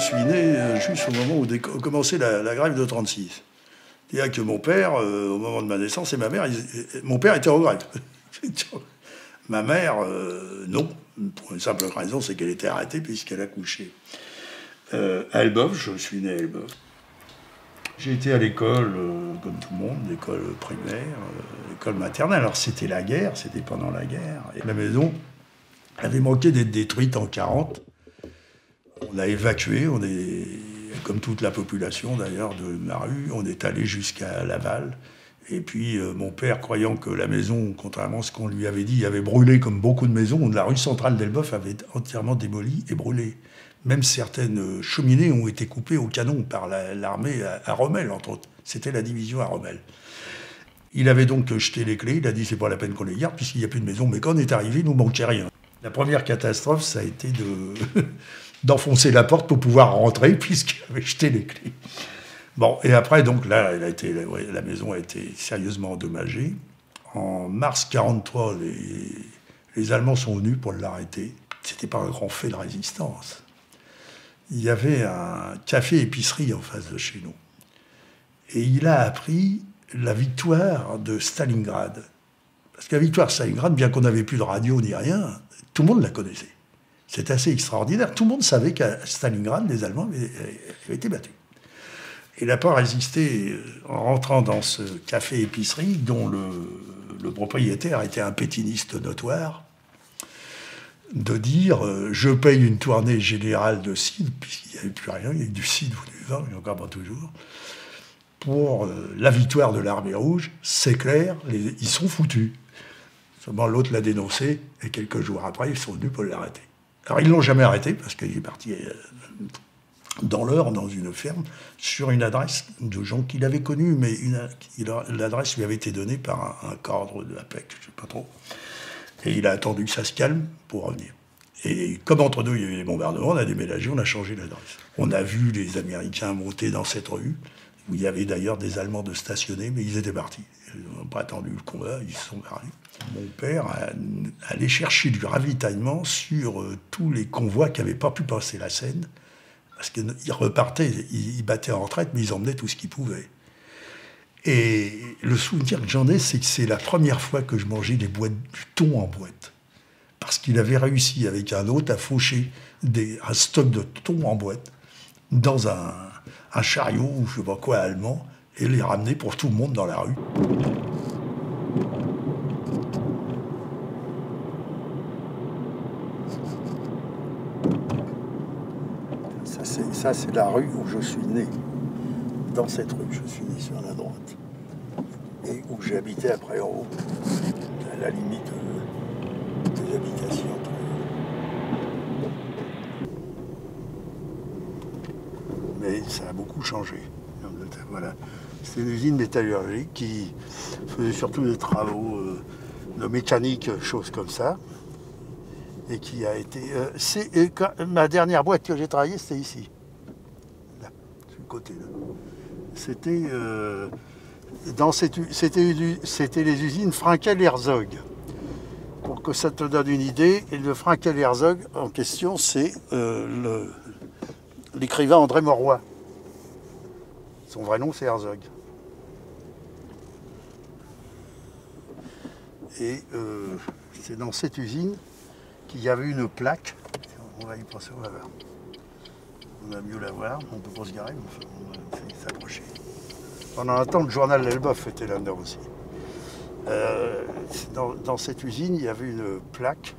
suis né juste au moment où commençait la grève de 36. C'est-à-dire que mon père, au moment de ma naissance, et ma mère, mon père était en grève. Ma mère, non. Pour une simple raison, c'est qu'elle était arrêtée puisqu'elle a couché. À Elbeuf, je suis né à Elbeuf. J'ai été à l'école, comme tout le monde, l'école primaire, l'école maternelle. Alors c'était la guerre, c'était pendant la guerre. Et la maison avait manqué d'être détruite en 40. On a évacué, on est, comme toute la population d'ailleurs de ma rue, on est allé jusqu'à Laval. Et puis mon père, croyant que la maison, contrairement à ce qu'on lui avait dit, avait brûlé comme beaucoup de maisons, la rue centrale d'Elbeuf avait entièrement démolie et brûlée. Même certaines cheminées ont été coupées au canon par l'armée à Rommel, entre autres. C'était la division à Rommel. Il avait donc jeté les clés, il a dit c'est pas la peine qu'on les garde puisqu'il n'y a plus de maison. Mais quand on est arrivé, il nous manquait rien. La première catastrophe, ça a été d'enfoncer la porte pour pouvoir rentrer puisqu'il avait jeté les clés. Bon, et après, donc là, la maison a été sérieusement endommagée. En mars 1943, les Allemands sont venus pour l'arrêter. C'était pas un grand fait de résistance. Il y avait un café-épicerie en face de chez nous. Et il a appris la victoire de Stalingrad. Parce que la victoire de Stalingrad, bien qu'on n'avait plus de radio ni rien, tout le monde la connaissait. C'est assez extraordinaire. Tout le monde savait qu'à Stalingrad, les Allemands avaient été battus. Il n'a pas résisté en rentrant dans ce café-épicerie dont le propriétaire était un pétiniste notoire, de dire je paye une tournée générale de cidre, puisqu'il n'y avait plus rien, il y avait du cidre ou du vin, mais encore pas toujours, pour la victoire de l'armée rouge, c'est clair, ils sont foutus. Seulement l'autre l'a dénoncé, et quelques jours après, ils sont venus pour l'arrêter. Alors ils ne l'ont jamais arrêté, parce qu'il est parti dans l'Eure, dans une ferme, sur une adresse de gens qu'il avait connus, mais l'adresse lui avait été donnée par un cadre de la PEC, je ne sais pas trop. Et il a attendu que ça se calme pour revenir. Et comme entre deux, il y a eu les bombardements, on a déménagé, on a changé l'adresse. On a vu les Américains monter dans cette rue, où il y avait d'ailleurs des Allemands de stationnés, mais ils étaient partis. Ils n'ont pas attendu le combat, ils se sont barrés. Mon père allait chercher du ravitaillement sur tous les convois qui n'avaient pas pu passer la Seine, parce qu'ils repartaient, ils battaient en retraite, mais ils emmenaient tout ce qu'ils pouvaient. Et le souvenir que j'en ai, c'est que c'est la première fois que je mangeais du thon en boîte. Parce qu'il avait réussi, avec un autre, à faucher un stock de thon en boîte dans un chariot, ou je ne sais pas quoi, allemand, et les ramener pour tout le monde dans la rue. Ça, c'est la rue où je suis né. Dans cette rue, je suis né sur la droite. Et où j'ai habité après en haut, à la limite des habitations. Mais ça a beaucoup changé. Voilà. C'était une usine métallurgique qui faisait surtout des travaux de mécanique, choses comme ça. Et qui a été... ma dernière boîte que j'ai travaillée, c'était ici. Là, sur le côté. Là. C'était les usines Frankel-Herzog. Pour que ça te donne une idée, et le Frankel-Herzog en question, c'est l'écrivain André Mauroy. Son vrai nom, c'est Herzog. Et c'est dans cette usine qu'il y avait une plaque. On va y passer, on va voir. On va mieux la voir, on ne peut pas se garer, mais on va s'approcher. Pendant un temps, le journal L'Elbeuf était là-dedans aussi. Dans cette usine, il y avait une plaque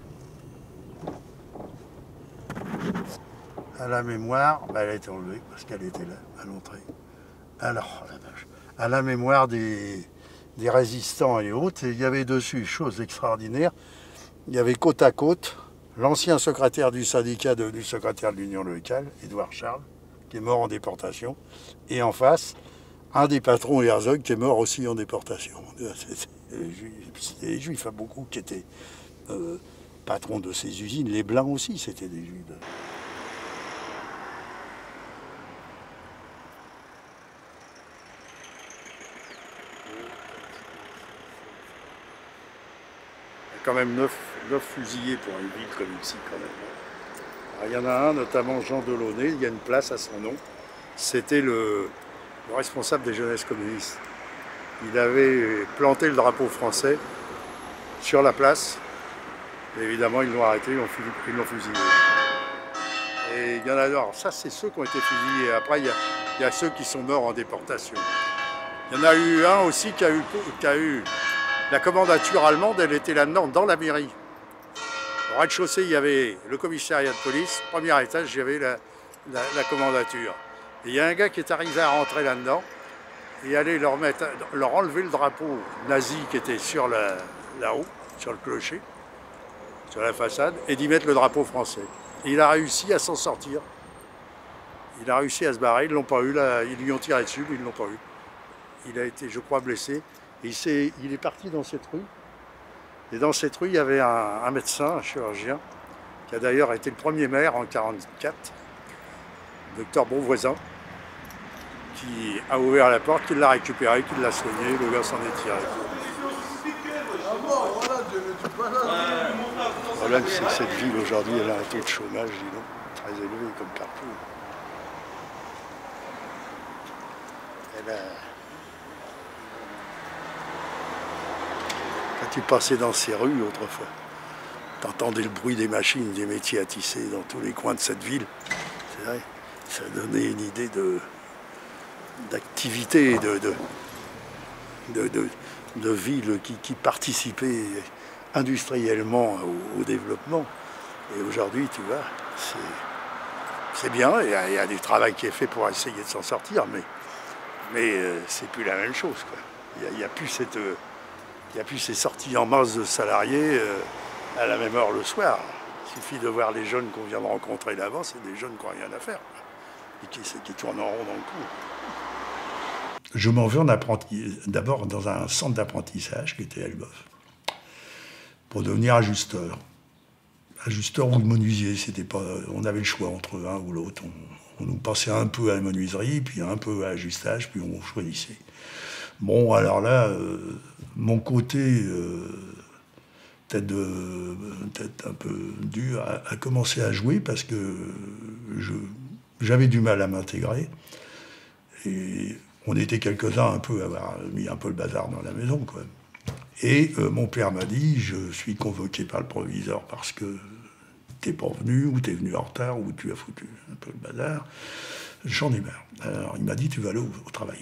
à la mémoire, elle a été enlevée parce qu'elle était là, à l'entrée. Alors, la vache, à la mémoire des résistants et autres, et il y avait dessus, chose extraordinaire, il y avait côte à côte l'ancien secrétaire du syndicat devenu secrétaire de l'Union locale, Édouard Charles, qui est mort en déportation, et en face, un des patrons Herzog qui est mort aussi en déportation. C'était des juifs, beaucoup qui étaient patrons de ces usines. Les blancs aussi, c'était des juifs. Il y a quand même 9 fusillés pour une ville comme ici, quand même. Alors, il y en a un, notamment Jean Delaunay, il y a une place à son nom. C'était le responsable des jeunesses communistes. Il avait planté le drapeau français sur la place. Et évidemment, ils l'ont arrêté, ils l'ont fusillé. Et il y en a, alors ça, c'est ceux qui ont été fusillés. Après, il y a ceux qui sont morts en déportation. Il y en a eu un aussi qui a eu la commandature allemande, elle était là-dedans, dans la mairie. Au rez-de-chaussée, il y avait le commissariat de police. Premier étage, il y avait la commandature. Et il y a un gars qui est arrivé à rentrer là-dedans et aller leur enlever le drapeau nazi qui était sur là-haut, sur le clocher, sur la façade, et d'y mettre le drapeau français. Et il a réussi à s'en sortir. Il a réussi à se barrer, ils ne l'ont pas eu, là, ils lui ont tiré dessus, mais ils ne l'ont pas eu. Il a été, je crois, blessé. Et il est parti dans cette rue. Et dans cette rue, il y avait un médecin, un chirurgien, qui a d'ailleurs été le premier maire en 1944, docteur Beauvoisin, qui a ouvert la porte, qui l'a récupéré, qui l'a soigné, le gars s'en est tiré. Le problème, c'est que cette ville aujourd'hui, elle a un taux de chômage, dis donc, très élevé comme partout. Quand tu passais dans ces rues autrefois, tu entendais le bruit des machines, des métiers à tisser dans tous les coins de cette ville. C'est vrai, ça donnait une idée d'activité, de ville qui participait industriellement au développement. Et aujourd'hui, tu vois, c'est bien, il y a du travail qui est fait pour essayer de s'en sortir, mais c'est plus la même chose, quoi. Il n'y a plus ces sorties en masse de salariés à la même heure le soir. Il suffit de voir les jeunes qu'on vient de rencontrer là-bas, c'est des jeunes qui n'ont rien à faire, quoi, et qui tournent en rond dans le cou. Je m'en vais d'abord dans un centre d'apprentissage qui était à Elbeuf, pour devenir ajusteur. Ajusteur ou menuisier, on avait le choix entre un ou l'autre. On nous passait un peu à la menuiserie, puis un peu à l'ajustage, puis on choisissait. Bon, alors là, mon côté peut-être un peu dur a commencé à jouer parce que j'avais du mal à m'intégrer. Et on était quelques-uns un peu à avoir mis un peu le bazar dans la maison, quoi. Et mon père m'a dit, je suis convoqué par le proviseur parce que t'es pas venu, ou t'es venu en retard, ou tu as foutu un peu le bazar. J'en ai marre. Alors il m'a dit, tu vas aller au travail.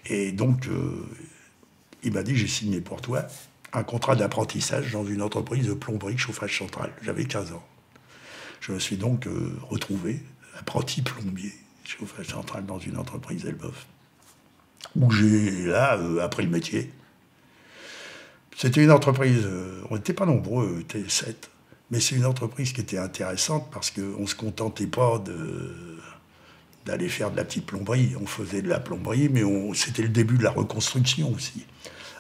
Et donc, il m'a dit, j'ai signé pour toi un contrat d'apprentissage dans une entreprise de plomberie chauffage central. J'avais 15 ans. Je me suis donc retrouvé apprenti plombier chauffage central dans une entreprise Elbeuf, où j'ai là appris le métier. C'était une entreprise, on n'était pas nombreux, on était 7, mais c'est une entreprise qui était intéressante parce qu'on ne se contentait pas d'aller faire de la petite plomberie. On faisait de la plomberie, mais c'était le début de la reconstruction aussi.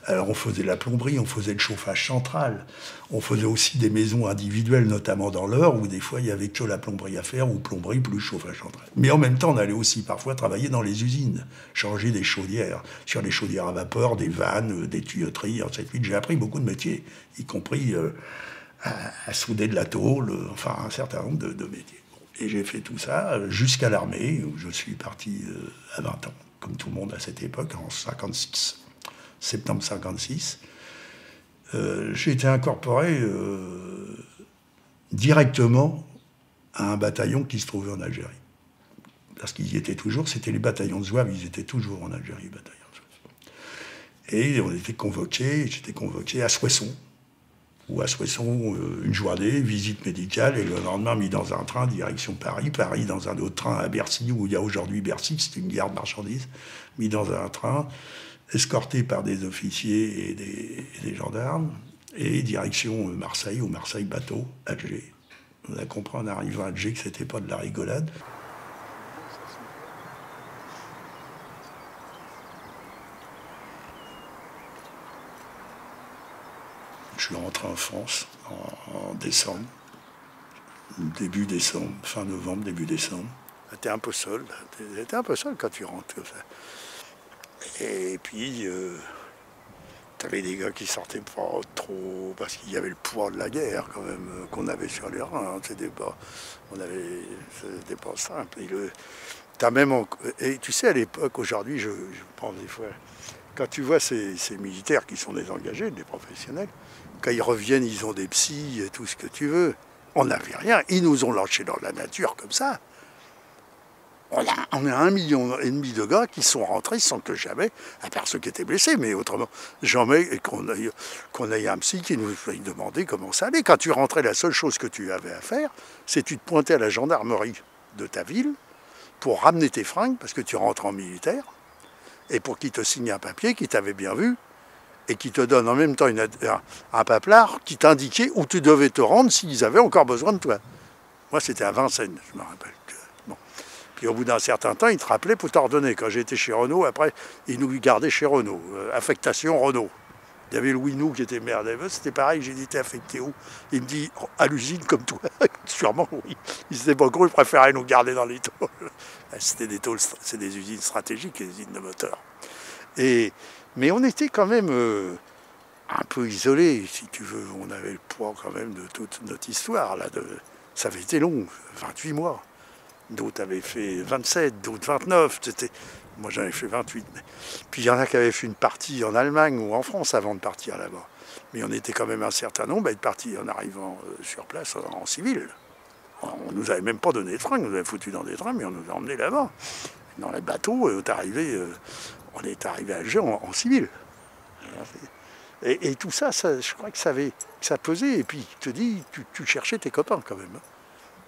Alors on faisait de la plomberie, on faisait le chauffage central, on faisait aussi des maisons individuelles, notamment dans l'Eure, où des fois il n'y avait que la plomberie à faire, ou plomberie plus chauffage central. Mais en même temps, on allait aussi parfois travailler dans les usines, changer des chaudières, sur les chaudières à vapeur, des vannes, des tuyauteries, ainsi de suite. J'ai appris beaucoup de métiers, y compris à souder de la tôle, enfin un certain nombre de métiers. Et j'ai fait tout ça jusqu'à l'armée, où je suis parti à 20 ans, comme tout le monde à cette époque, en 56. Septembre 56, j'ai été incorporé directement à un bataillon qui se trouvait en Algérie. Parce qu'ils y étaient toujours, c'était les bataillons de Zouaves, ils étaient toujours en Algérie, les bataillons de Zouaves. Et on était convoqués, j'étais convoqué à Soissons, ou à Soissons, une journée, visite médicale, et le lendemain mis dans un train direction Paris, Paris dans un autre train à Bercy, où il y a aujourd'hui Bercy, c'est une gare de marchandises, mis dans un train, escorté par des officiers et des gendarmes, et direction Marseille, ou Marseille-Bateau, Alger. On a compris en arrivant à Alger que c'était pas de la rigolade. Je suis rentré en France en décembre, début décembre, fin novembre, début décembre. T'es un peu seul, t'es un peu seul quand tu rentres comme ça. Et puis, T'avais des gars qui sortaient pas trop, parce qu'il y avait le poids de la guerre, quand même, qu'on avait sur les reins. Hein. C'était pas simple. T'as même et tu sais, à l'époque, aujourd'hui, je pense des fois, quand tu vois ces militaires qui sont désengagés, des professionnels, quand ils reviennent, ils ont des psys et tout ce que tu veux. On n'avait rien. Ils nous ont lâchés dans la nature comme ça. On a 1,5 million de gars qui sont rentrés sans que jamais, à part ceux qui étaient blessés, mais autrement, jamais qu'on ait un psy qui nous demandait comment ça allait. Quand tu rentrais, la seule chose que tu avais à faire, c'est que tu te pointais à la gendarmerie de ta ville pour ramener tes fringues, parce que tu rentres en militaire, et pour qu'ils te signent un papier qui t'avait bien vu, et qui te donne en même temps un paplard qui t'indiquait où tu devais te rendre s'ils avaient encore besoin de toi. Moi, c'était à Vincennes, je me rappelle. Bon. Puis au bout d'un certain temps, ils te rappelaient pour t'ordonner. Quand j'étais chez Renault, après, ils nous gardaient chez Renault. Affectation Renault. Il y avait Louis Nou qui était maire d'Eveux, c'était pareil, j'ai dit, t'es affecté où? Il me dit, à l'usine comme toi. Sûrement, oui. Ils s'étaient pas gros, ils préféraient nous garder dans les tôles. C'était des tôles, c'est des usines stratégiques, les usines de moteurs. Mais on était quand même un peu isolés, si tu veux. On avait le poids quand même de toute notre histoire. Là, ça avait été long, 28 mois. D'autres avaient fait 27, d'autres 29. Moi, j'en avais fait 28. Puis il y en a qui avaient fait une partie en Allemagne ou en France avant de partir là-bas. Mais on était quand même un certain nombre à être partis en arrivant sur place en civil. On ne nous avait même pas donné de fringues, on nous avait foutu dans des trains, mais on nous a emmenés là-bas. Dans les bateaux, on est arrivé à Alger en civil. Et tout ça, je crois que ça pesait. Et puis, je te dis, tu cherchais tes copains quand même.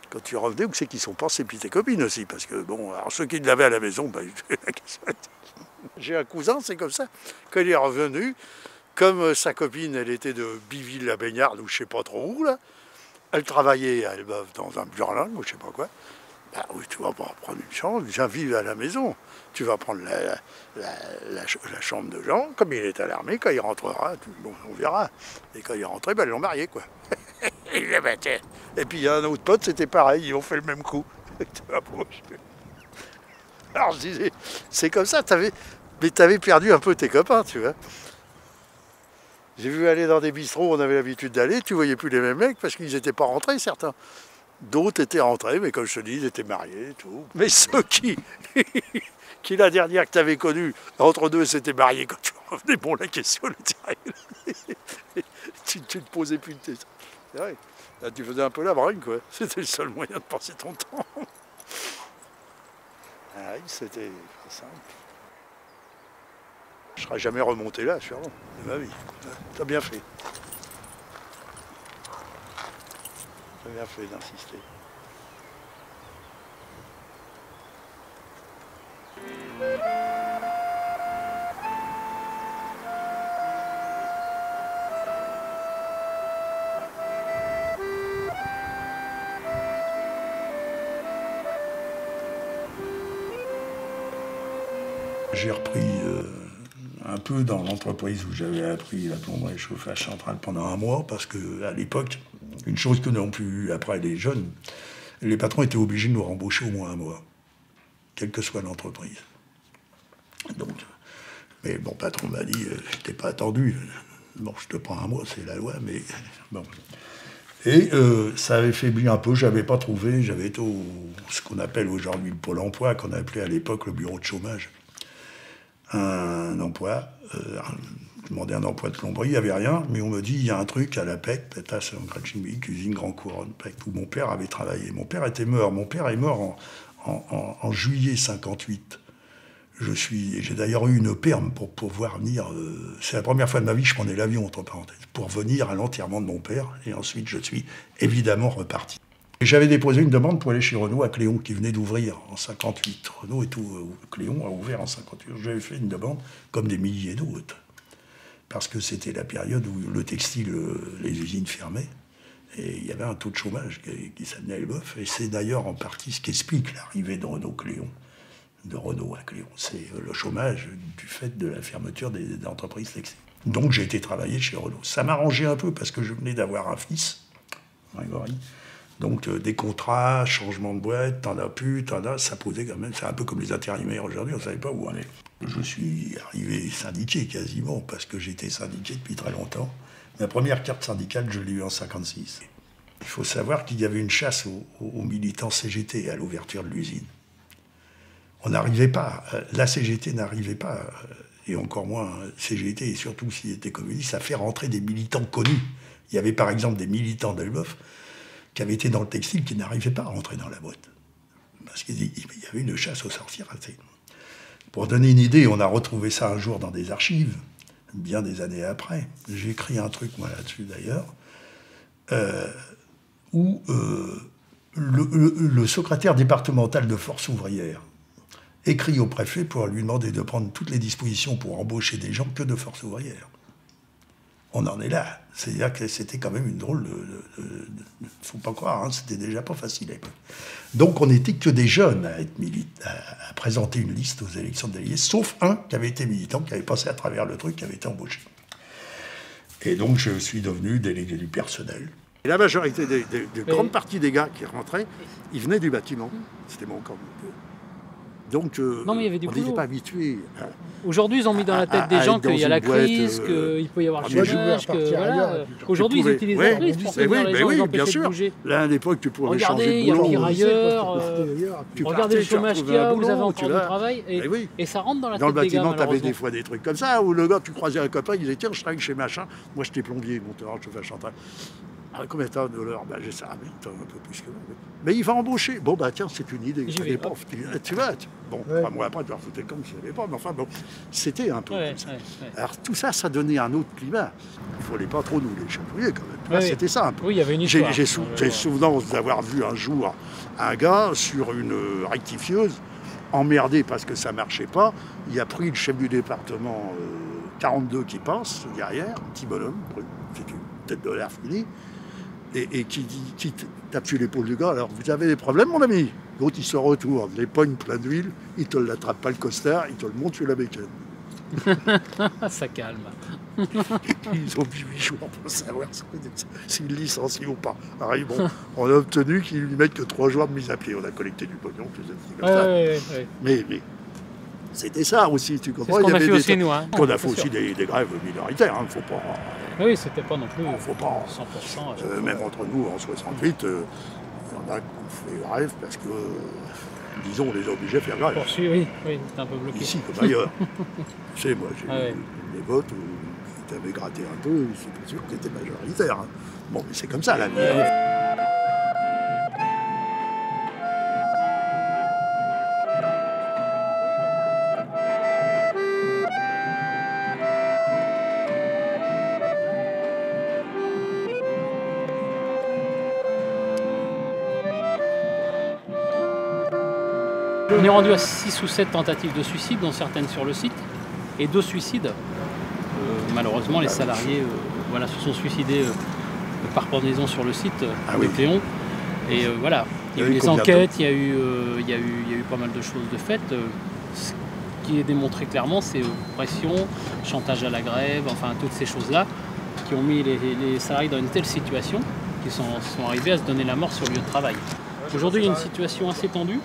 Quand tu revenais, où c'est qu'ils sont passés, puis tes copines aussi. Parce que, bon, alors ceux qui l'avaient à la maison, ben, j'ai un cousin, c'est comme ça. Quand il est revenu, comme sa copine, elle était de Biville-la-Baignarde, ou je sais pas trop où, là, elle travaillait à Elbeuf dans un burlin, ou je sais pas quoi. Ben oui, tu vas pas prendre une chambre, viens vivre à la maison. Tu vas prendre la chambre de Jean, comme il est à l'armée, quand il rentrera, bon, on verra. Et quand il est rentré, ben, ils l'ont marié, quoi. Et puis il y a un autre pote, c'était pareil, ils ont fait le même coup. Alors je disais, c'est comme ça, mais t'avais perdu un peu tes copains, tu vois. J'ai vu aller dans des bistrots, on avait l'habitude d'aller, tu voyais plus les mêmes mecs parce qu'ils n'étaient pas rentrés, certains. D'autres étaient rentrés, mais comme je te dis, ils étaient mariés et tout. Mais ceux qui la dernière que tu avais connue, entre deux, s'étaient mariés quand tu revenais, bon, la question, tu ne te posais plus de questions. C'est vrai. Là, tu faisais un peu la bringue, quoi. C'était le seul moyen de passer ton temps. Ah oui, c'était pas simple. Je ne serais jamais remonté là, sûrement, de ma vie. T'as bien fait. T'as bien fait d'insister. J'ai repris un peu dans l'entreprise où j'avais appris la plomberie et chauffage central pendant un mois, parce qu'à l'époque, une chose que n'ont plus eu après les jeunes, les patrons étaient obligés de nous rembaucher au moins un mois, quelle que soit l'entreprise. Donc, mais mon patron m'a dit, je t'ai pas attendu, bon, je te prends un mois, c'est la loi, mais bon. Et ça avait faibli un peu, j'avais pas trouvé, j'avais été ce qu'on appelle aujourd'hui le Pôle emploi, qu'on appelait à l'époque le bureau de chômage. Un emploi, je demandais un emploi de plomberie, il n'y avait rien, mais on me dit, il y a un truc à la PEC, Pétasse en Gratchenby, usine Grand Couronne, PEC, où mon père avait travaillé. Mon père était mort, mon père est mort en juillet 58. J'ai d'ailleurs eu une perme pour pouvoir venir, c'est la première fois de ma vie que je prenais l'avion, entre parenthèses, pour venir à l'enterrement de mon père, et ensuite je suis évidemment reparti. Et j'avais déposé une demande pour aller chez Renault à Cléon, qui venait d'ouvrir en 58. Renault et tout, Cléon a ouvert en 58. J'avais fait une demande, comme des milliers d'autres, parce que c'était la période où le textile, les usines fermaient, et il y avait un taux de chômage qui s'amenait à Elbeuf, et c'est d'ailleurs en partie ce qui explique l'arrivée de Renault-Cléon, de Renault à Cléon. C'est le chômage du fait de la fermeture des entreprises textiles. Donc j'ai été travailler chez Renault. Ça m'arrangeait un peu, parce que je venais d'avoir un fils, Grégory. Donc des contrats, changement de boîte, t'en as plus, ça posait quand même, c'est un peu comme les intérimaires aujourd'hui, on ne savait pas où on est. Je suis arrivé syndiqué quasiment, parce que j'étais syndiqué depuis très longtemps. Ma première carte syndicale, je l'ai eue en 1956. Il faut savoir qu'il y avait une chasse aux militants CGT à l'ouverture de l'usine. On n'arrivait pas, la CGT n'arrivait pas, et encore moins CGT, et surtout s'il était communiste, à faire rentrer des militants connus. Il y avait par exemple des militants d'Elbeuf qui avaient été dans le textile qui n'arrivaient pas à rentrer dans la boîte. Parce qu'il y avait une chasse aux sorcières. Pour donner une idée, on a retrouvé ça un jour dans des archives, bien des années après. J'ai écrit un truc, moi, là-dessus, d'ailleurs, où le secrétaire départemental de Force ouvrière écrit au préfet pour lui demander de prendre toutes les dispositions pour embaucher des gens que de Force ouvrière. On en est là. C'est-à-dire que c'était quand même une drôle de faut pas croire, hein, c'était déjà pas facile à l'époque. Donc on n'était que des jeunes à présenter une liste aux élections de délégués, sauf un qui avait été militant, qui avait passé à travers le truc, qui avait été embauché. Et donc je suis devenu délégué du personnel. Et la majorité de grande partie des gars qui rentraient, ils venaient du bâtiment. C'était mon camp. Donc, non, mais il y avait on n'était pas habitués. Aujourd'hui, ils ont mis dans la tête des gens qu'il y a la crise, qu'il peut y avoir le chômage. Voilà. Aujourd'hui, ils utilisent la crise pour se dire les gens, ils empêchent de bouger. Là, à l'époque, tu pouvais changer de boulot. Regardez, il y a pire ailleurs. Regardez le chômage qu'il y a, vous avez encore du travail. Et ça rentre dans la tête des gars. Dans le bâtiment, tu avais des fois des trucs comme ça, où le gars, tu croisais un copain, il disait tiens, je travaille chez machin. Moi, j'étais plombier, monteur, chauffage central. Ah, combien de temps de l'heure? J'ai ça, mais un peu plus que moi. Mais il va embaucher. Bon, bah tiens, c'est une idée. Tu vas. Bon, enfin, moi après, tu vas foutre comme je ne savais pas, mais enfin, bon, c'était un peu comme ça. Alors, tout ça, ça donnait un autre climat. Il ne fallait pas trop nous les chatouiller, quand même. C'était ça un peu. Oui, il y avait une histoire. J'ai souvenance d'avoir vu un jour un gars sur une rectifieuse, emmerdé parce que ça ne marchait pas. Il a pris le chef du département 42 qui passe derrière, un petit bonhomme, c'est une tête de l'air finie. Et qui tape sur l'épaule du gars, alors vous avez des problèmes mon ami? L'autre il se retourne, les pognes plein d'huile, il te l'attrape pas le costard, il te le monte sur la bécane. Ça calme. Ils ont mis 8 jours pour savoir s'il licencie ou pas. Alors bon, on a obtenu qu'ils lui mettent que 3 jours de mise à pied, on a collecté du pognon, tout ça. Mais c'était ça aussi, tu comprends? C'est ce qu'on a fait aussi nous. Hein. On a fait aussi des grèves minoritaires, hein, faut pas... Oui, c'était pas non plus faut pas, 100%. Même entre nous, en 68, il y en a qui ont fait grève parce que, disons, on les a obligés à faire grève. Oui, c'était un peu bloqué. Ici comme ailleurs. Tu sais, moi, j'ai des votes où tu avais gratté un peu, c'est pas sûr que tu étais majoritaire. Hein. Bon, mais c'est comme ça, la vie. On est rendu à 6 ou 7 tentatives de suicide, dont certaines sur le site, et 2 suicides. Malheureusement, les salariés se sont suicidés par pendaison sur le site de Cléon. Et voilà, il y a eu des enquêtes, il y a eu pas mal de choses de faites. Ce qui est démontré clairement, c'est pression, chantage à la grève, enfin toutes ces choses-là qui ont mis les salariés dans une telle situation qu'ils sont arrivés à se donner la mort sur le lieu de travail. Aujourd'hui, il y a une situation assez tendue.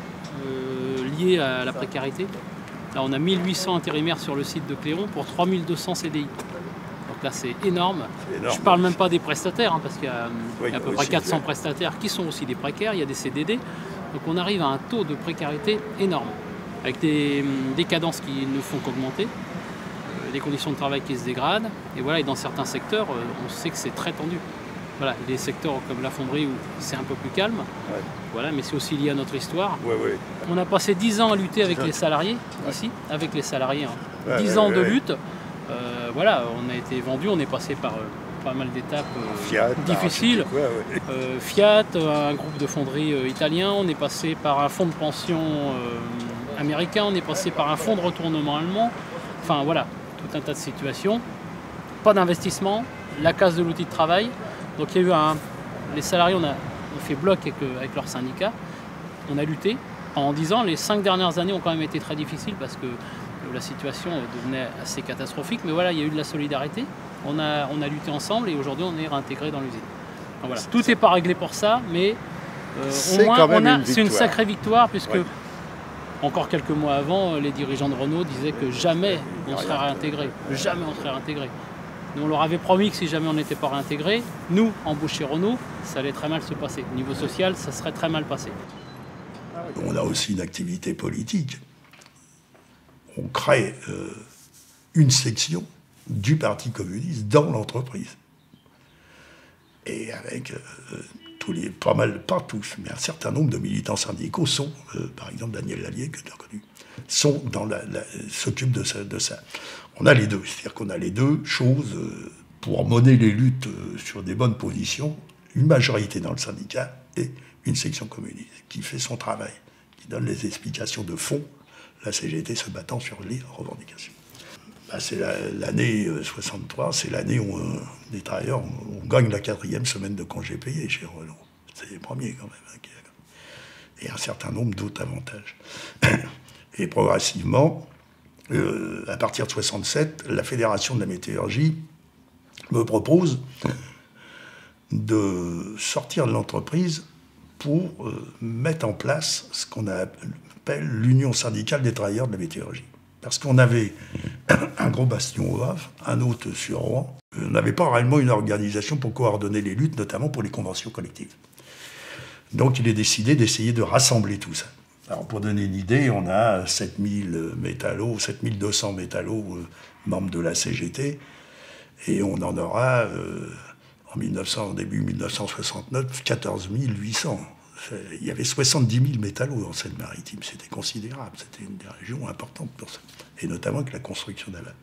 Lié à la précarité. Là, on a 1800 intérimaires sur le site de Cléon pour 3200 CDI. Donc là, c'est énorme. Je ne parle même pas des prestataires, hein, parce qu'il y a à peu près 400 prestataires qui sont aussi des précaires, il y a des CDD. Donc on arrive à un taux de précarité énorme, avec des cadences qui ne font qu'augmenter, des conditions de travail qui se dégradent. Et voilà, et dans certains secteurs, on sait que c'est très tendu. Voilà, des secteurs comme la fonderie où c'est un peu plus calme, voilà, mais c'est aussi lié à notre histoire. On a passé 10 ans à lutter avec les salariés, ici, avec les salariés. 10 ans de lutte. Voilà, on a été vendu, on est passé par pas mal d'étapes difficiles. Fiat, un groupe de fonderie italien, on est passé par un fonds de pension américain, on est passé par un fonds de retournement allemand. Enfin voilà, tout un tas de situations. Pas d'investissement, la casse de l'outil de travail. Donc il y a eu les salariés, on a fait bloc avec leurs syndicats, on a lutté. En 10 ans, les 5 dernières années ont quand même été très difficiles parce que la situation devenait assez catastrophique. Mais voilà, il y a eu de la solidarité, on a lutté ensemble et aujourd'hui on est réintégré dans l'usine. Voilà. Tout n'est pas réglé pour ça, mais au moins c'est une sacrée victoire puisque Encore quelques mois avant, les dirigeants de Renault disaient que jamais on serait réintégré. Jamais on serait réintégré. Nous, on leur avait promis que si jamais on n'était pas réintégré, nous, embauchés Renault, ça allait très mal se passer. Au niveau social, ça serait très mal passé. On a aussi une activité politique. On crée une section du Parti communiste dans l'entreprise. Et avec pas tous, mais un certain nombre de militants syndicaux sont, par exemple Daniel Lallier, que tu as connu, s'occupent de ça. On a les deux, c'est-à-dire qu'on a les deux choses pour mener les luttes sur des bonnes positions, une majorité dans le syndicat et une section communiste qui fait son travail, qui donne les explications de fond, la CGT se battant sur les revendications. C'est l'année 63, c'est l'année où les travailleurs on gagne la 4e semaine de congé payé chez Renault. C'est les premiers quand même. Et un certain nombre d'autres avantages. Et progressivement, à partir de 67, la Fédération de la métallurgie me propose de sortir de l'entreprise pour mettre en place ce qu'on appelle l'Union syndicale des travailleurs de la métallurgie. Parce qu'on avait un gros bastion au Havre, un autre sur Rouen. On n'avait pas réellement une organisation pour coordonner les luttes, notamment pour les conventions collectives. Donc il est décidé d'essayer de rassembler tout ça. Alors pour donner une idée, on a 7200 métallos membres de la CGT, et on en aura en début 1969 14 800. Il y avait 70 000 métallos dans Seine-Maritime, c'était considérable, c'était une des régions importantes pour ça, et notamment avec la construction navale.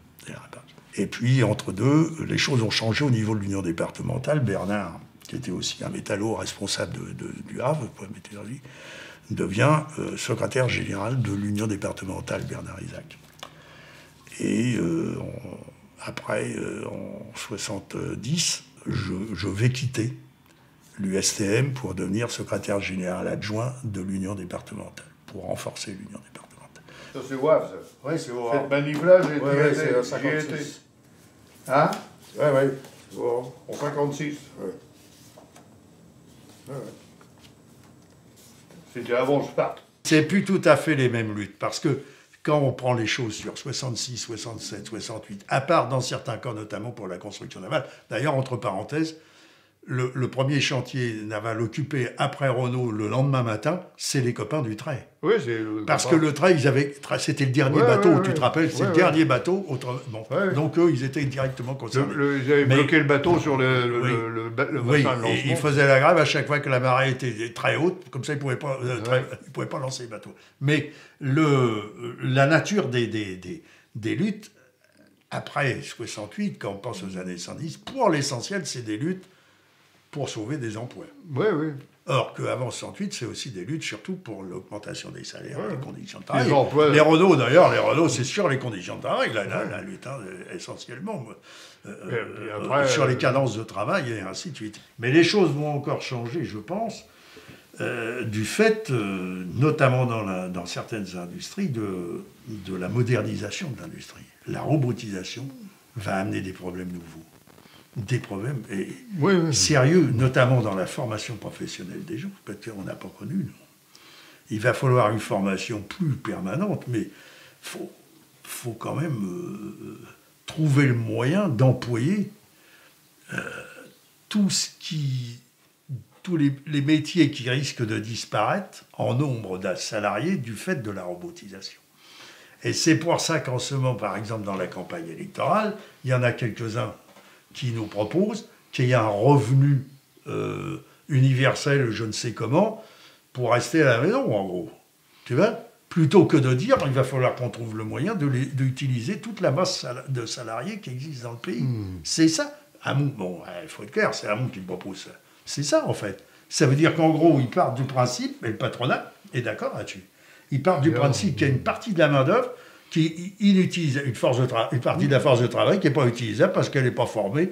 Et puis, entre deux, les choses ont changé au niveau de l'union départementale. Bernard, qui était aussi un métallo responsable du Havre, pour la métallurgie, devient secrétaire général de l'union départementale, Bernard Isaac. Et après, en 70, je vais quitter l'USTM pour devenir secrétaire général adjoint de l'union départementale, pour renforcer l'union départementale. Ça, c'est WAV, ça. Oui, c'est WAV. Cette manif-là, j'y c'est étais. Hein? Oui, oui. Bon, en 56. Ouais. Ouais. C'était avant que je parte. C'est plus tout à fait les mêmes luttes, parce que quand on prend les choses sur 66, 67, 68, à part dans certains cas, notamment pour la construction navale, d'ailleurs, entre parenthèses, le premier chantier naval occupé après Renault le lendemain matin, c'est les copains du Trait. Oui, c'est le Parce que le Trait, c'était le dernier bateau, tu te rappelles, c'est le dernier bateau. Donc eux, ils étaient directement concernés. Ils avaient bloqué le bateau sur le bassin de lancement. Et ils faisaient la grève à chaque fois que la marée était très haute, comme ça ils ne pouvaient pas lancer les bateaux. Mais la nature des luttes, après 68, quand on pense aux années 110, pour l'essentiel, c'est des luttes pour sauver des emplois. Oui, oui. Or qu'avant 68, c'est aussi des luttes, surtout pour l'augmentation des salaires, les conditions de travail. Les Renault, d'ailleurs, c'est sur les conditions de travail, la lutte, essentiellement, sur les cadences de travail, et ainsi de suite. Mais les choses vont encore changer, je pense, du fait, notamment dans certaines industries, de la modernisation de l'industrie. La robotisation va amener des problèmes nouveaux. Des problèmes sérieux, notamment dans la formation professionnelle des gens, parce qu'on n'a pas connu. Non. Il va falloir une formation plus permanente, mais il faut quand même trouver le moyen d'employer tous les métiers qui risquent de disparaître en nombre de salariés du fait de la robotisation. Et c'est pour ça qu'en ce moment, par exemple, dans la campagne électorale, il y en a quelques-uns qui nous propose qu'il y ait un revenu universel, je ne sais comment, pour rester à la maison, en gros. Tu vois ? Plutôt que de dire il va falloir qu'on trouve le moyen d'utiliser toute la masse de salariés qui existe dans le pays. C'est ça. Bon, il faut être clair, c'est Hamon qui le propose ça. C'est ça, en fait. Ça veut dire qu'en gros, ils partent du principe, et le patronat est d'accord là-dessus, ils partent du principe qu'il y a une partie de la main-d'œuvre qui utilise une partie de la force de travail qui n'est pas utilisable parce qu'elle n'est pas formée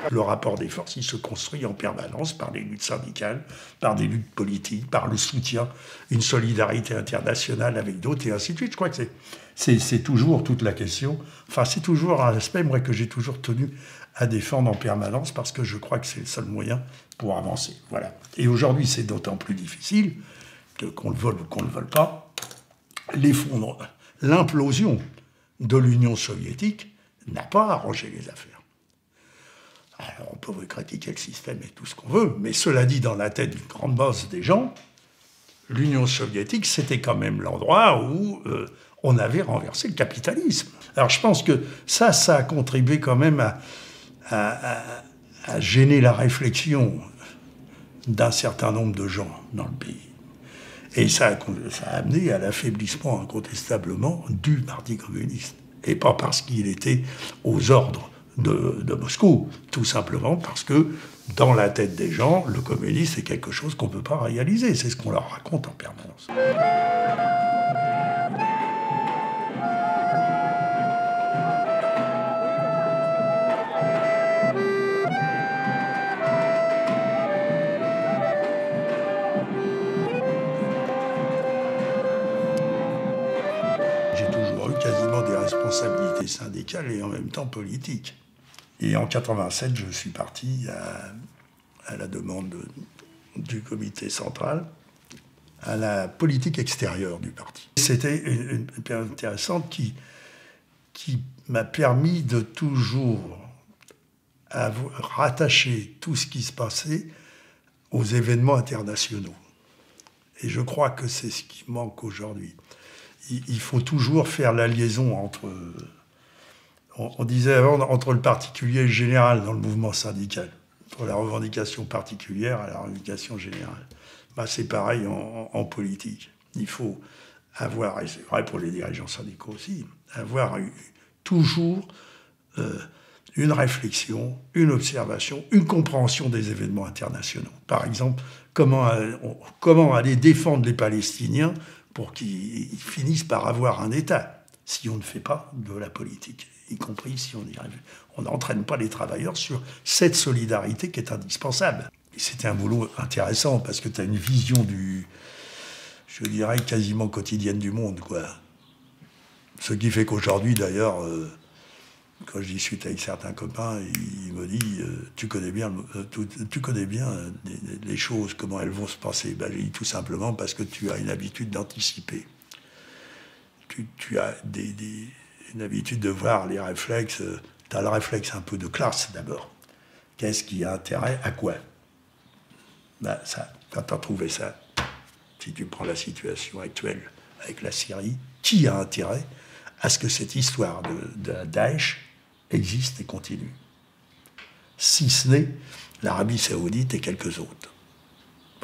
Le rapport des forces, il se construit en permanence par des luttes syndicales, par des luttes politiques, par le soutien, une solidarité internationale avec d'autres, et ainsi de suite. Je crois que c'est toujours toute la question. Enfin, c'est toujours un aspect, moi, que j'ai toujours tenu à défendre en permanence, parce que je crois que c'est le seul moyen pour avancer. Voilà. Et aujourd'hui, c'est d'autant plus difficile, qu'on le veuille ou qu'on ne le veuille pas, l'implosion de l'Union soviétique n'a pas arrangé les affaires. Alors, on peut critiquer le système et tout ce qu'on veut, mais cela dit, dans la tête d'une grande masse des gens, l'Union soviétique, c'était quand même l'endroit où on avait renversé le capitalisme. Alors, je pense que ça a contribué quand même à gêner la réflexion d'un certain nombre de gens dans le pays. Et ça a amené à l'affaiblissement incontestablement du Parti communiste. Et pas parce qu'il était aux ordres de Moscou, tout simplement parce que dans la tête des gens, le communisme c'est quelque chose qu'on ne peut pas réaliser. C'est ce qu'on leur raconte en permanence. J'ai toujours eu quasiment des responsabilités syndicales et en même temps politiques. Et en 87, je suis parti à la demande du comité central à la politique extérieure du parti. C'était une période intéressante qui m'a permis de toujours rattacher tout ce qui se passait aux événements internationaux. Et je crois que c'est ce qui manque aujourd'hui. Il faut toujours faire la liaison entre... On disait avant, entre le particulier et le général dans le mouvement syndical, entre la revendication particulière et la revendication générale. Ben, c'est pareil en politique. Il faut avoir, et c'est vrai pour les dirigeants syndicaux aussi, avoir toujours une réflexion, une observation, une compréhension des événements internationaux. Par exemple, comment aller défendre les Palestiniens pour qu'ils finissent par avoir un État, si on ne fait pas de la politique, y compris si on n'entraîne pas les travailleurs sur cette solidarité qui est indispensable. Et c'était un boulot intéressant parce que tu as une vision je dirais, quasiment quotidienne du monde, quoi. Ce qui fait qu'aujourd'hui, d'ailleurs, quand je discute avec certains copains, ils me disent tu connais bien les choses, comment elles vont se passer. Ben, je dis tout simplement parce que tu as une habitude d'anticiper. Tu as une habitude de voir les réflexes. Tu as le réflexe un peu de classe d'abord. Qu'est-ce qui a intérêt à quoi? Ben, ça, quand tu as trouvé ça, si tu prends la situation actuelle avec la Syrie, qui a intérêt à ce que cette histoire de Daesh existe et continue? Si ce n'est l'Arabie Saoudite et quelques autres.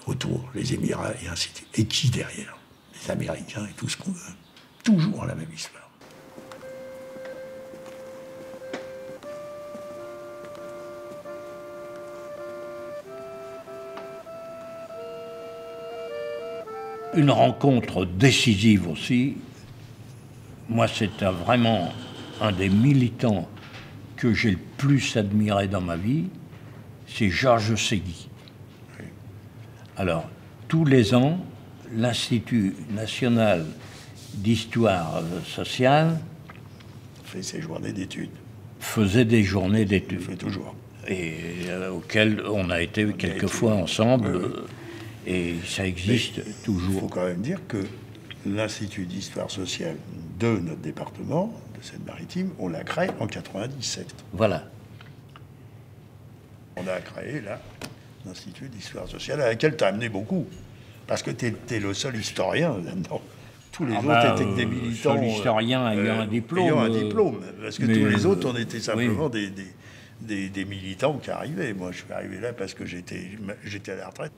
Autour, les Émirats et ainsi de suite. Et qui derrière? Les Américains et tout ce qu'on veut. Toujours la même histoire. Une rencontre décisive aussi. Moi, c'est vraiment un des militants que j'ai le plus admiré dans ma vie, c'est Georges Segui. Alors, tous les ans, l'Institut national d'histoire sociale fait ses journées d'études. Faisait des journées d'études. Fait toujours. Et auxquelles on a été quelquefois ensemble. Et ça existe toujours. Il faut quand même dire que l'Institut d'histoire sociale de notre département, de Seine-Maritime, on l'a créé en 97. Voilà. On a créé là l'Institut d'histoire sociale à laquelle tu as amené beaucoup. Parce que tu es le seul historien là-dedans. Tous les autres étaient que des militants. Seul historien ayant un diplôme. Ayant un diplôme. Parce que tous les autres, on était simplement des militants qui arrivaient. Moi, je suis arrivé là parce que j'étais à la retraite.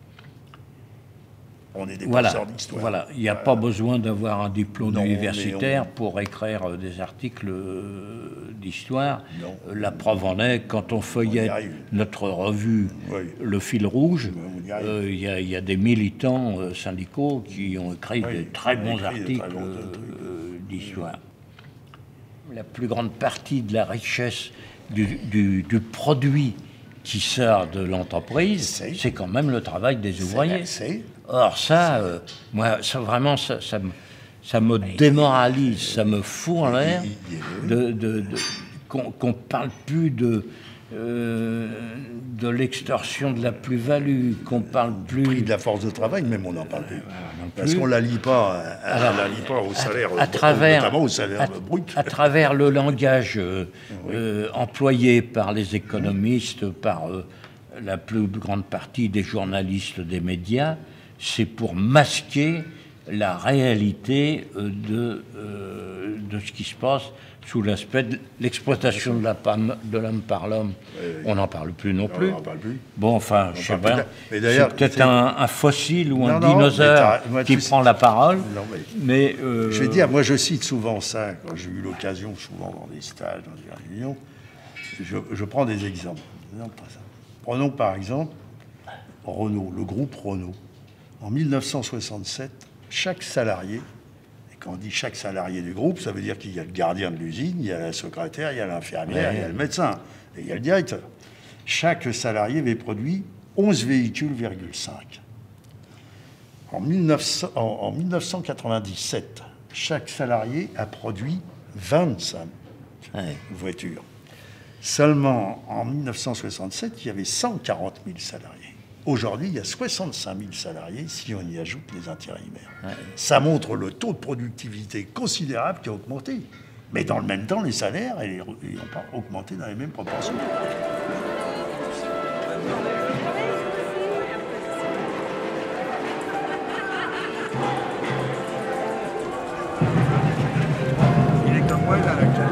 On est des professeurs d'histoire. Voilà, il n'y a pas besoin d'avoir un diplôme universitaire pour écrire des articles d'histoire. La preuve en est, quand on feuillette notre revue Le Fil Rouge, il y a des militants syndicaux qui ont écrit de très bons articles d'histoire. La plus grande partie de la richesse du produit qui sort de l'entreprise, c'est quand même le travail des ouvriers. Or ça, moi, ça vraiment, ça me démoralise, ça me fout en l'air qu'on parle plus de l'extorsion de la plus-value, qu'on parle plus... Prix de la force de travail, même on n'en parle plus. Parce qu'on ne la lie pas, au salaire, notamment au salaire brut. À travers le langage employé par les économistes, par la plus grande partie des journalistes des médias, c'est pour masquer la réalité de ce qui se passe sous l'aspect de l'exploitation de l'homme par l'homme. On n'en parle plus non plus. Bon, enfin, je sais pas. C'est peut-être un fossile ou un dinosaure qui prend la parole. Mais je vais dire, moi je cite souvent ça, quand j'ai eu l'occasion, souvent dans des stages, dans des réunions, je prends des exemples. Prenons par exemple Renault, le groupe Renault. En 1967, chaque salarié, et quand on dit chaque salarié du groupe, ça veut dire qu'il y a le gardien de l'usine, il y a la secrétaire, il y a l'infirmière, il y a le médecin, et il y a le directeur. Chaque salarié avait produit 11 véhicules,5. En 1997, chaque salarié a produit 25 voitures. Seulement en 1967, il y avait 140 000 salariés. Aujourd'hui, il y a 65 000 salariés si on y ajoute les intérimaires. Ça montre le taux de productivité considérable qui a augmenté. Mais dans le même temps, les salaires n'ont pas augmenté dans les mêmes proportions. Il est comme moi, là, avec ça.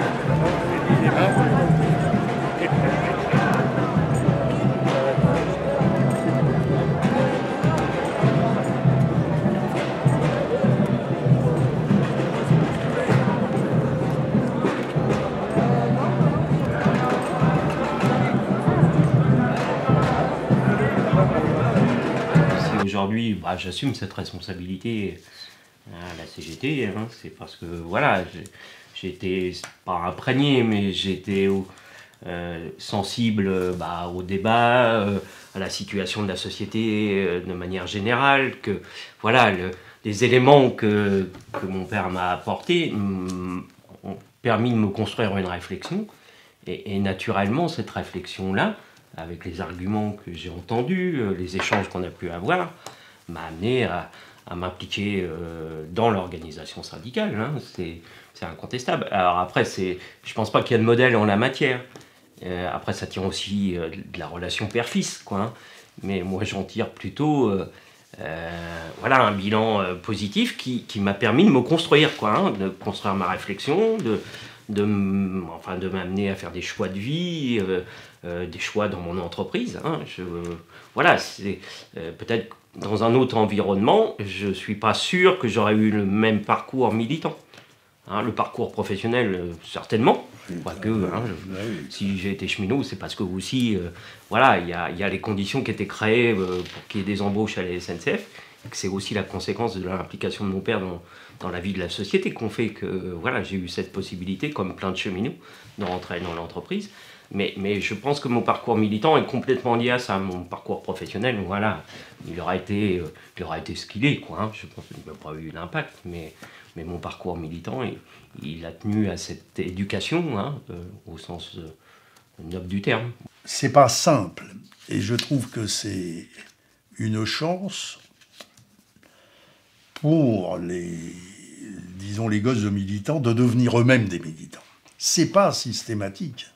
Aujourd'hui, j'assume cette responsabilité à la CGT, c'est parce que voilà, j'ai été pas imprégné, mais j'ai été sensible au débat, à la situation de la société de manière générale, que voilà, les éléments que mon père m'a apportés ont permis de me construire une réflexion, et naturellement cette réflexion-là, avec les arguments que j'ai entendus, les échanges qu'on a pu avoir, m'a amené à m'impliquer dans l'organisation syndicale. C'est incontestable. Alors après, je pense pas qu'il y ait de modèle en la matière. Après, ça tient aussi de la relation père-fils, quoi. Mais moi, j'en tire plutôt un bilan positif qui m'a permis de me construire, quoi, de construire ma réflexion, de m'amener à faire des choix de vie, des choix dans mon entreprise. C'est peut-être dans un autre environnement, je ne suis pas sûr que j'aurais eu le même parcours militant. Le parcours professionnel, certainement. Si j'ai été cheminot, c'est parce que aussi, il y a les conditions qui étaient créées pour qu'il y ait des embauches à la SNCF, et que c'est aussi la conséquence de l'implication de mon père dans la vie de la société qu'on fait que j'ai eu cette possibilité, comme plein de cheminots, de rentrer dans l'entreprise. Mais je pense que mon parcours militant est complètement lié à ça. Mon parcours professionnel, il aura été ce qu'il est, quoi. Je pense qu'il n'a pas eu d'impact, mais mon parcours militant, il a tenu à cette éducation, au sens noble du terme. C'est pas simple, et je trouve que c'est une chance pour les gosses de militants de devenir eux-mêmes des militants. C'est pas systématique.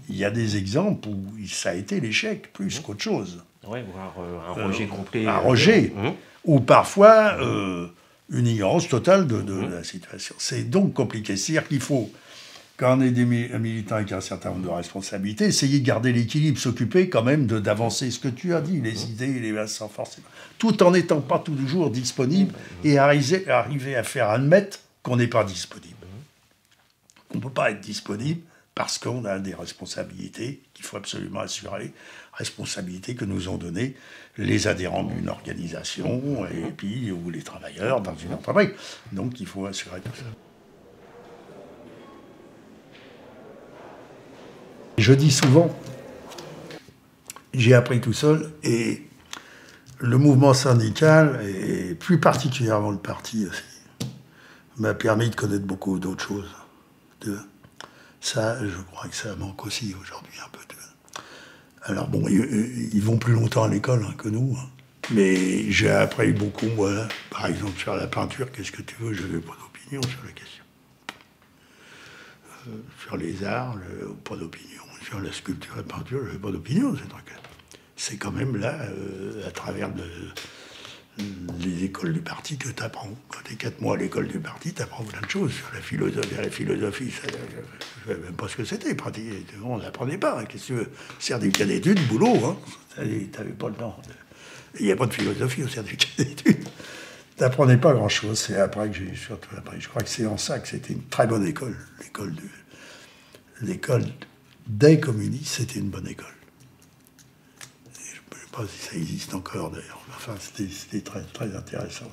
Il y a des exemples où ça a été l'échec plus qu'autre chose. Oui, voire un rejet complet. Un rejet, ou parfois une ignorance totale de la situation. C'est donc compliqué. C'est-à-dire qu'il faut, quand on est des militants avec un certain nombre de responsabilités, essayer de garder l'équilibre, s'occuper quand même d'avancer ce que tu as dit, les idées, les bases sans forcément, tout en n'étant pas toujours disponible et arriver à faire admettre qu'on n'est pas disponible. On ne peut pas être disponible parce qu'on a des responsabilités qu'il faut absolument assurer, responsabilités que nous ont données les adhérents d'une organisation et puis ou les travailleurs dans une entreprise. Donc il faut assurer tout ça. Je dis souvent j'ai appris tout seul, et le mouvement syndical, et plus particulièrement le parti aussi, m'a permis de connaître beaucoup d'autres choses. Ça, je crois que ça manque aussi aujourd'hui un peu. Alors bon, ils vont plus longtemps à l'école que nous, hein. Mais j'ai appris beaucoup, moi, par exemple, sur la peinture, qu'est-ce que tu veux, je n'avais pas d'opinion sur la question. Sur les arts, pas d'opinion. Sur la sculpture et la peinture, je n'avais pas d'opinion, ces trucs-là. C'est quand même là, à travers les écoles du parti que tu apprends. Quand tu es 4 mois à l'école du parti, tu apprends plein de choses sur la philosophie. La philosophie, je ne savais même pas ce que c'était, pratiquement. On n'apprenait pas. Hein. Qu'est-ce que tu veux? Certificat d'études, boulot. Hein. Tu n'avais pas le temps. Il n'y a pas de philosophie au certificat d'études. Tu n'apprenais pas grand-chose. C'est après que j'ai surtout appris. Je crois que c'est en ça que c'était une très bonne école. L'école des communistes, c'était une bonne école. Et je ne sais pas si ça existe encore d'ailleurs. Enfin, c'était très, très intéressant.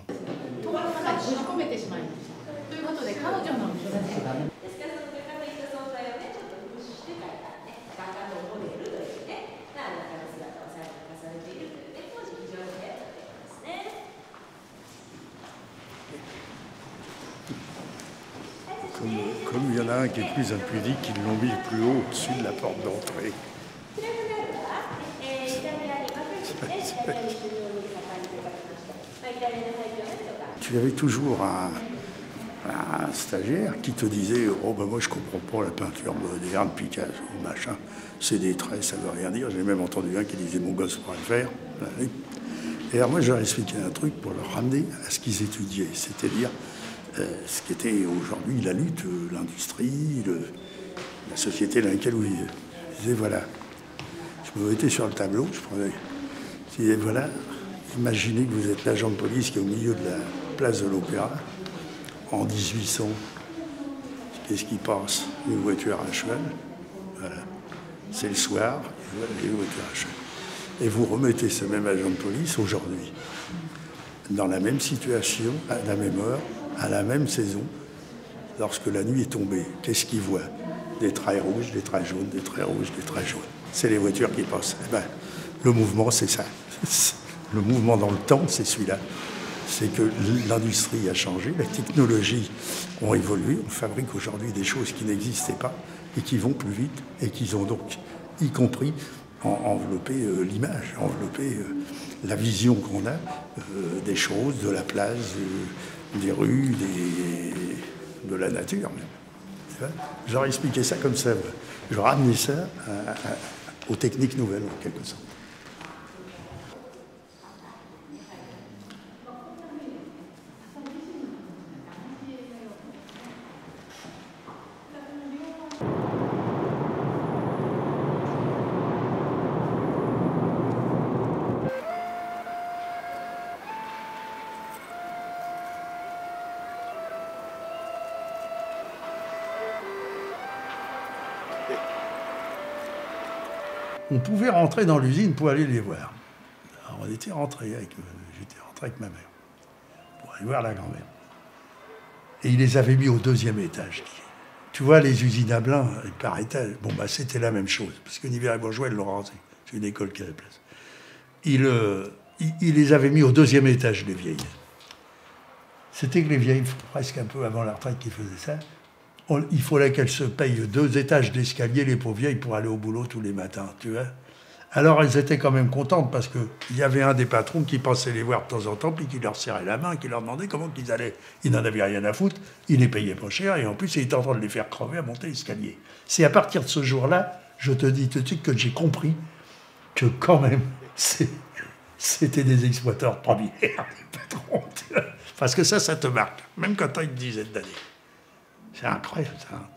Comme il y en a un qui est plus impudique, ils l'ont mis plus haut au-dessus de la porte d'entrée. Tu avais toujours un stagiaire qui te disait « Oh ben moi je comprends pas la peinture moderne, Picasso, machin, c'est des traits, ça veut rien dire. » J'ai même entendu un qui disait « Mon gosse pourrait le faire. » Et alors moi je leur expliquais un truc pour leur ramener à ce qu'ils étudiaient, c'est-à-dire ce qui était aujourd'hui la lutte, l'industrie, la société dans laquelle vous vivez. Je disais voilà, je me mettais sur le tableau, je disais voilà, imaginez que vous êtes l'agent de police qui est au milieu de la place de l'Opéra, en 1800, qu'est-ce qui passe? Une voiture à cheval, voilà. C'est le soir, et une voiture à cheval. Et vous remettez ce même agent de police aujourd'hui, dans la même situation, à la même heure, à la même saison, lorsque la nuit est tombée. Qu'est-ce qu'il voit? Des traits rouges, des traits jaunes, des traits rouges, des traits jaunes. C'est les voitures qui passent. Eh ben, le mouvement, c'est ça. Le mouvement dans le temps, c'est celui-là. C'est que l'industrie a changé, les technologies ont évolué. On fabrique aujourd'hui des choses qui n'existaient pas et qui vont plus vite et qui ont donc, y compris, enveloppé l'image, enveloppé la vision qu'on a des choses, de la place, des rues, de la nature même. J'aurais expliqué ça comme ça. Je ramenais ça aux techniques nouvelles, en quelque sorte. On pouvait rentrer dans l'usine pour aller les voir. Alors on était rentré j'étais rentré avec ma mère pour aller voir la grand-mère. Et il les avait mis au 2e étage. Tu vois, les usines à Blain, par étage, bon, bah, c'était la même chose, parce que Niver et Bourgeois, ils l'ont rasé. C'est une école qui a la place. Il les avait mis au 2e étage, les vieilles. C'était que les vieilles, presque un peu avant la retraite, qui faisaient ça. Il fallait qu'elles se payent 2 étages d'escalier, les pauvres vieilles, pour aller au boulot tous les matins, tu vois. Alors elles étaient quand même contentes, parce qu'il y avait un des patrons qui passait les voir de temps en temps, puis qui leur serrait la main, qui leur demandait comment qu'ils allaient. Ils n'en avaient rien à foutre, ils les payaient pas cher, et en plus, il était en train de les faire crever à monter l'escalier. C'est à partir de ce jour-là, je te dis tout de suite que j'ai compris que quand même, c'était des exploiteurs premiers, les patrons. Parce que ça te marque, même quand tu as une dizaine d'années. C'est incroyable, ça.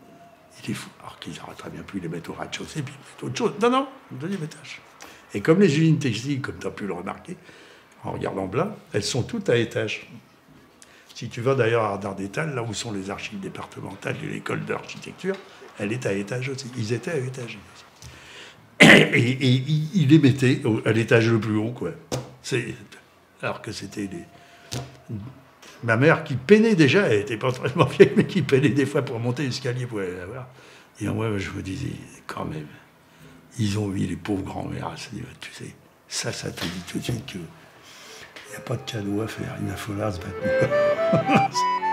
Il est fou. Alors qu'ils auraient très bien pu les mettre au rez-de-chaussée, puis mettre autre chose. Non, au 2e étage. Et comme les usines textiles, comme tu as pu le remarquer, en regardant Blain, elles sont toutes à étage. Si tu vas d'ailleurs à Dardétal, là où sont les archives départementales de l'école d'architecture, elle est à étage aussi. Ils étaient à étage aussi. Et ils les mettaient à l'étage le plus haut, quoi. Alors que c'était ma mère qui peinait déjà, elle n'était pas très vieille, mais qui peinait des fois pour monter l'escalier pour aller la voir. Et moi, je me disais, quand même, Ils ont mis les pauvres grands-mères à ce niveau, tu sais. Ça te dit tout de suite qu'il n'y a pas de cadeau à faire. Il va falloir se battre.